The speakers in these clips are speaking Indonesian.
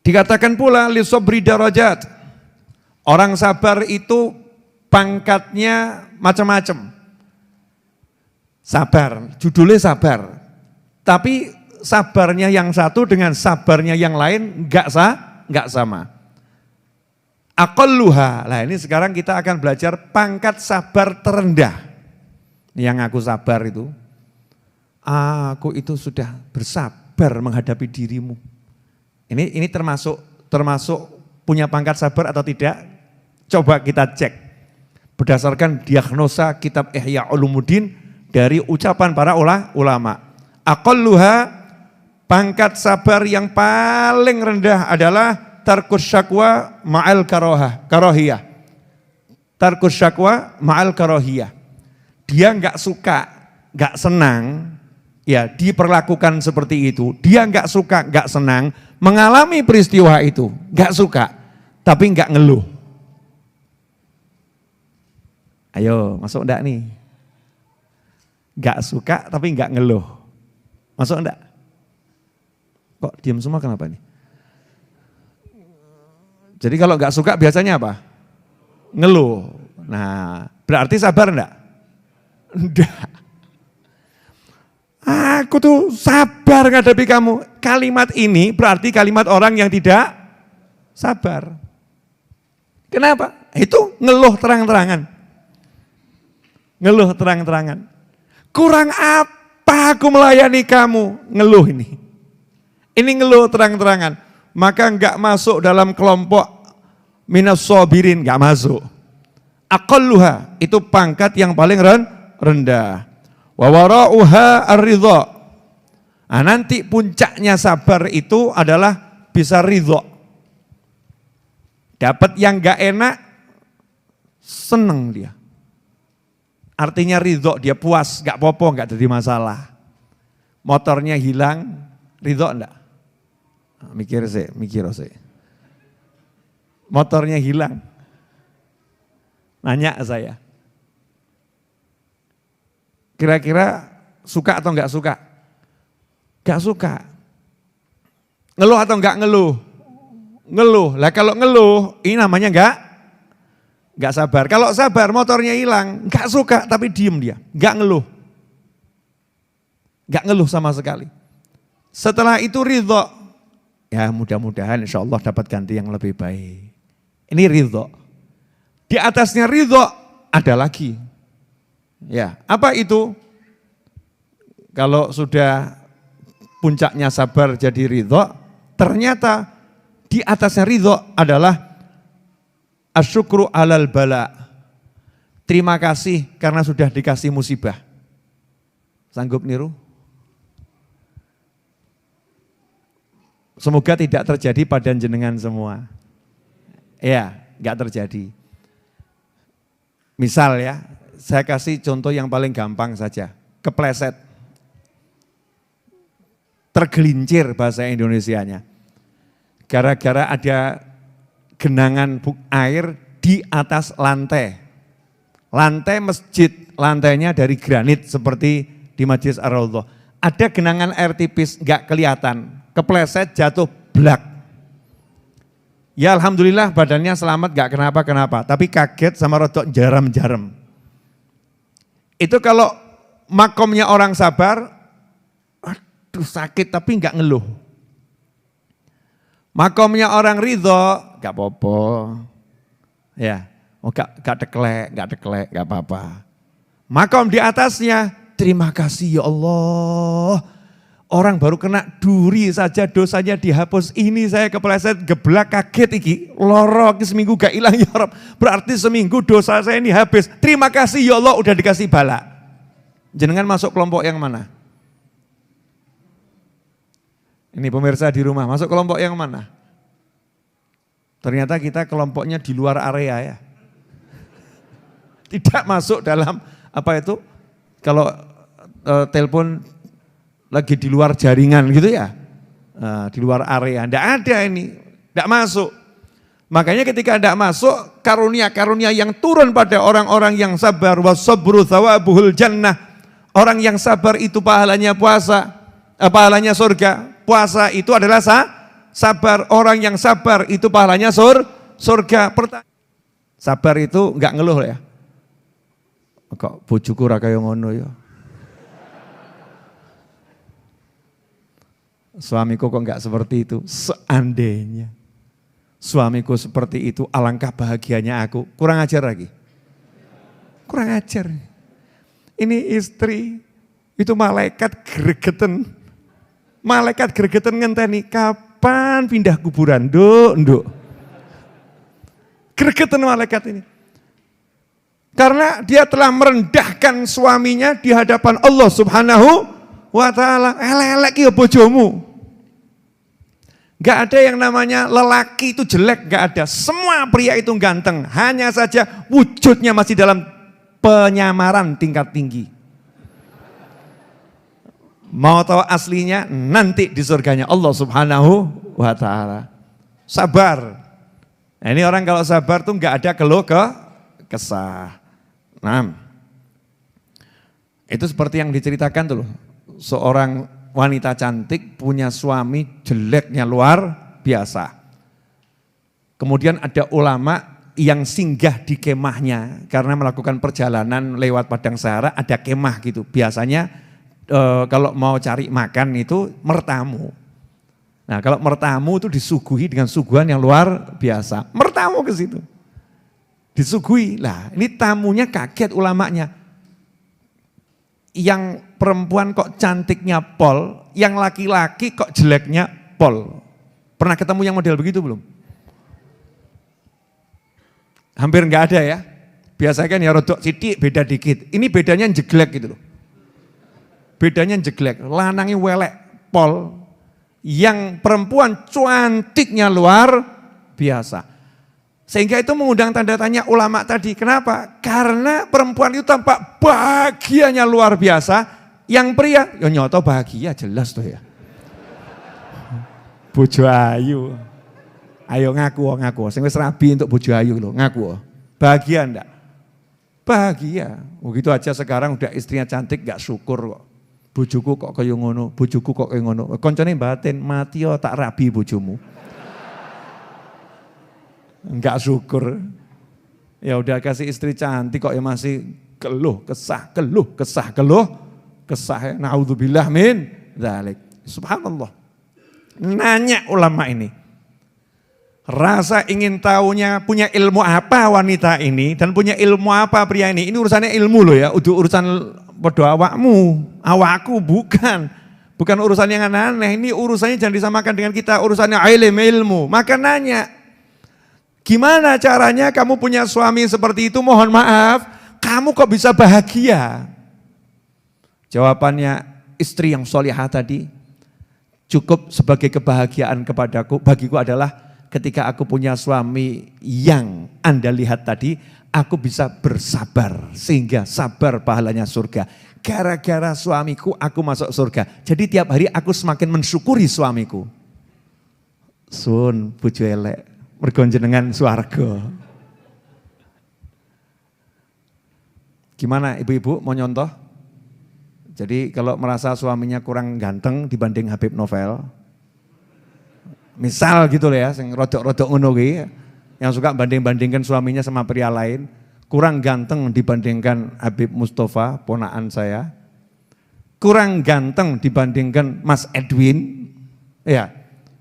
Dikatakan pula li sabri darajat. Orang sabar itu pangkatnya macam-macam. Sabar, judulnya sabar. Tapi sabarnya yang satu dengan sabarnya yang lain enggak sama. Aqalluha. Nah, ini sekarang kita akan belajar pangkat sabar terendah. Yang aku sabar itu, aku itu sudah bersabar menghadapi dirimu. Ini termasuk punya pangkat sabar atau tidak? Coba kita cek. Berdasarkan diagnosa kitab Ihya Ulumuddin dari ucapan para ulama. Aqalluha, pangkat sabar yang paling rendah adalah tarkus syakwa ma'al karohiyah. Tarkus syakwa ma'al karohiyah. Dia enggak suka, enggak senang, ya diperlakukan seperti itu. Dia enggak suka, enggak senang mengalami peristiwa itu, enggak suka, tapi enggak ngeluh. Ayo, masuk enggak nih? Enggak suka tapi enggak ngeluh. Masuk enggak? Kok diam semua kenapa nih? Jadi kalau enggak suka biasanya apa? Ngeluh. Nah, berarti sabar enggak? Enggak. Aku tuh sabar menghadapi kamu. Kalimat ini berarti kalimat orang yang tidak sabar. Kenapa? Itu ngeluh terang-terangan. Ngeluh terang-terangan. Kurang apa aku melayani kamu? Ngeluh ini. Ini ngeluh terang-terangan. Maka enggak masuk dalam kelompok minas sabirin, enggak masuk. Aqalluha, itu pangkat yang paling rendah. Wa wara'uha ar-ridha. Nah, nanti puncaknya sabar itu adalah bisa ridha. Dapat yang enggak enak, seneng dia. Artinya ridha, dia puas, enggak apa-apa, enggak jadi masalah. Motornya hilang, ridha enggak? Mikir sih. Motornya hilang. Nanya saya. Kira-kira suka atau enggak suka? Enggak suka. Ngeluh atau enggak ngeluh? Ngeluh. Lah kalau ngeluh, ini namanya enggak sabar. Kalau sabar motornya hilang, enggak suka tapi diem dia, enggak ngeluh. Enggak ngeluh sama sekali. Setelah itu ridho. Ya mudah-mudahan insya Allah dapat ganti yang lebih baik. Ini ridho. Di atasnya ridho ada lagi. Ya, apa itu? Kalau sudah puncaknya sabar jadi ridho, ternyata di atasnya ridho adalah asyukru alal bala. Terima kasih karena sudah dikasih musibah. Sanggup niru? Semoga tidak terjadi pada jenengan semua. Ya, enggak terjadi. Misal ya, saya kasih contoh yang paling gampang saja. Kepleset. Tergelincir bahasa Indonesianya. Gara-gara ada genangan air di atas lantai. Lantai masjid, lantainya dari granit seperti di Masjid Ar-Raudhah. Ada genangan air tipis, enggak kelihatan. Kepleset, jatuh, blak. Ya alhamdulillah badannya selamat, gak kenapa-kenapa. Tapi kaget sama rodok jaram-jaram. Itu kalau makomnya orang sabar, aduh sakit tapi gak ngeluh. Makomnya orang ridho, gak apa-apa. Ya, gak deklek, gak apa-apa. Makom di atasnya, terima kasih ya Allah. Orang baru kena duri saja dosanya dihapus. Ini saya kepleset geblak kaget iki. Lorok seminggu gak hilang ya Rob. Berarti seminggu dosa saya ini habis. Terima kasih ya Allah udah dikasih bala. Jenengan masuk kelompok yang mana? Ini pemirsa di rumah masuk kelompok yang mana? Ternyata kita kelompoknya di luar area ya. Tidak masuk dalam apa itu? Kalau telepon lagi di luar jaringan gitu ya, di luar area, enggak ada ini, enggak masuk. Makanya ketika enggak masuk, karunia-karunia yang turun pada orang-orang yang sabar, wasabru thawabuhul jannah. Orang yang sabar itu pahalanya puasa, pahalanya surga. Puasa itu adalah Sabar, orang yang sabar itu pahalanya surga. Sabar itu enggak ngeluh ya. Kok bojoku ra kaya ngono ya. Suamiku kok enggak seperti itu. Seandainya suamiku seperti itu, alangkah bahagianya aku. Kurang ajar lagi. Kurang ajar. Ini istri itu malaikat gregeten. Malaikat gregeten ngenteni kapan pindah kuburan. Nduk. Gregeten malaikat ini. Karena dia telah merendahkan suaminya di hadapan Allah Subhanahu wa ta'ala. Elek ya bojomu. Gak ada yang namanya lelaki itu jelek, gak ada. Semua pria itu ganteng. Hanya saja wujudnya masih dalam penyamaran tingkat tinggi. Mau tahu aslinya nanti di surganya Allah Subhanahu wa ta'ala. Sabar. Nah, ini orang kalau sabar tuh gak ada keluh kesah. Nah, itu seperti yang diceritakan tuh loh. Seorang wanita cantik punya suami jeleknya luar biasa. Kemudian ada ulama yang singgah di kemahnya karena melakukan perjalanan lewat padang sahara, ada kemah gitu. Biasanya kalau mau cari makan itu mertamu. Nah, kalau mertamu itu disuguhi dengan suguhan yang luar biasa. Mertamu ke situ. Disuguhi. Lah, ini tamunya kaget ulamanya. Yang perempuan kok cantiknya pol, yang laki-laki kok jeleknya pol. Pernah ketemu yang model begitu belum? Hampir enggak ada ya. Biasanya kan ya rodok sidik beda dikit. Ini bedanya jeglek gitu loh. Bedanya jeglek, lanangnya welek pol, yang perempuan cantiknya luar biasa. Sehingga itu mengundang tanda tanya ulama tadi. Kenapa? Karena perempuan itu tampak bahagianya luar biasa. Yang pria, ya nyoto bahagia jelas tuh ya. Bojo ayu. Ayo ngaku. Sing wis rabi untuk bojo ayu lho, ngaku. Bahagia enggak? Bahagia. Begitu aja sekarang udah istrinya cantik gak syukur kok. Bojoku kok kaya ngono, bojoku kok kaya ngono. Koncone batin, mati yo tak rabi bojomu. Enggak syukur. Ya udah kasih istri cantik kok ya masih keluh kesah. Ya. Naudzubillah min dzalik. Subhanallah. Nanya ulama ini. Rasa ingin tahunya punya ilmu apa wanita ini dan punya ilmu apa pria ini. Ini urusannya ilmu loh ya, urusan podo awakku bukan. Bukan urusan yang aneh-aneh. Ini urusannya jangan disamakan dengan kita, urusannya ilmu. Maka nanya. Gimana caranya kamu punya suami seperti itu? Mohon maaf, kamu kok bisa bahagia? Jawabannya istri yang solihah tadi, cukup sebagai kebahagiaan kepadaku, bagiku adalah ketika aku punya suami yang Anda lihat tadi, aku bisa bersabar, sehingga sabar pahalanya surga. Gara-gara suamiku aku masuk surga. Jadi tiap hari aku semakin mensyukuri suamiku. Sun, bojo elek. Mergo jenengan swarga. Gimana ibu-ibu mau nyontoh? Jadi kalau merasa suaminya kurang ganteng dibanding Habib Novel, misal gitu loh ya, yang rodok-rodok ngono kuwi, yang suka banding-bandingkan suaminya sama pria lain, kurang ganteng dibandingkan Habib Mustafa, ponaan saya, kurang ganteng dibandingkan Mas Edwin, ya,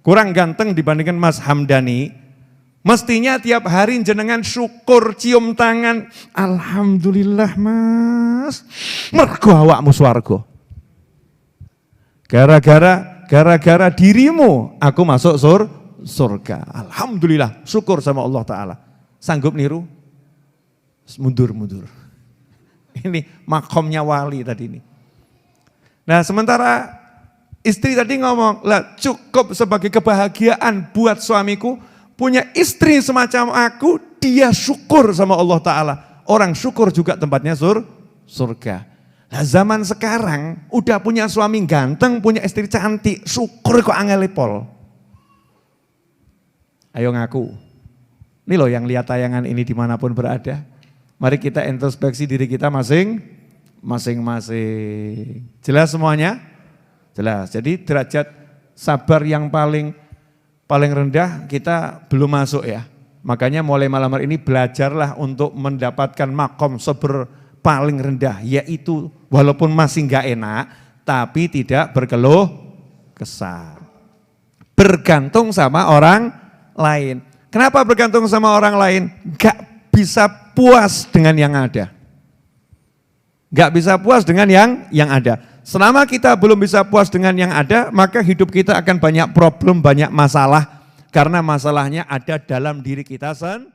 kurang ganteng dibandingkan Mas Hamdani. Mestinya tiap hari jenengan syukur, cium tangan, alhamdulillah Mas, mergo awakmu swarga. Gara-gara dirimu aku masuk surga. Alhamdulillah, syukur sama Allah Ta'ala. Sanggup niru? Mundur. Ini makomnya wali tadi ini. Nah sementara istri tadi ngomong, lah cukup sebagai kebahagiaan buat suamiku, punya istri semacam aku, dia syukur sama Allah Ta'ala. Orang syukur juga tempatnya surga. Nah zaman sekarang udah punya suami ganteng, punya istri cantik, syukur kok angel pol. Ayo ngaku. Ini loh yang lihat tayangan ini dimanapun berada. Mari kita introspeksi diri kita masing-masing. Jelas semuanya? Jelas. Jadi derajat sabar yang paling paling rendah kita belum masuk ya. Makanya mulai malam hari ini belajarlah untuk mendapatkan makom sabar paling rendah, yaitu walaupun masih enggak enak, tapi tidak berkeluh kesah. Bergantung sama orang lain. Kenapa bergantung sama orang lain? Enggak bisa puas dengan yang ada. Enggak bisa puas dengan yang ada. Selama kita belum bisa puas dengan yang ada, maka hidup kita akan banyak problem, banyak masalah. Karena masalahnya ada dalam diri kita sendiri.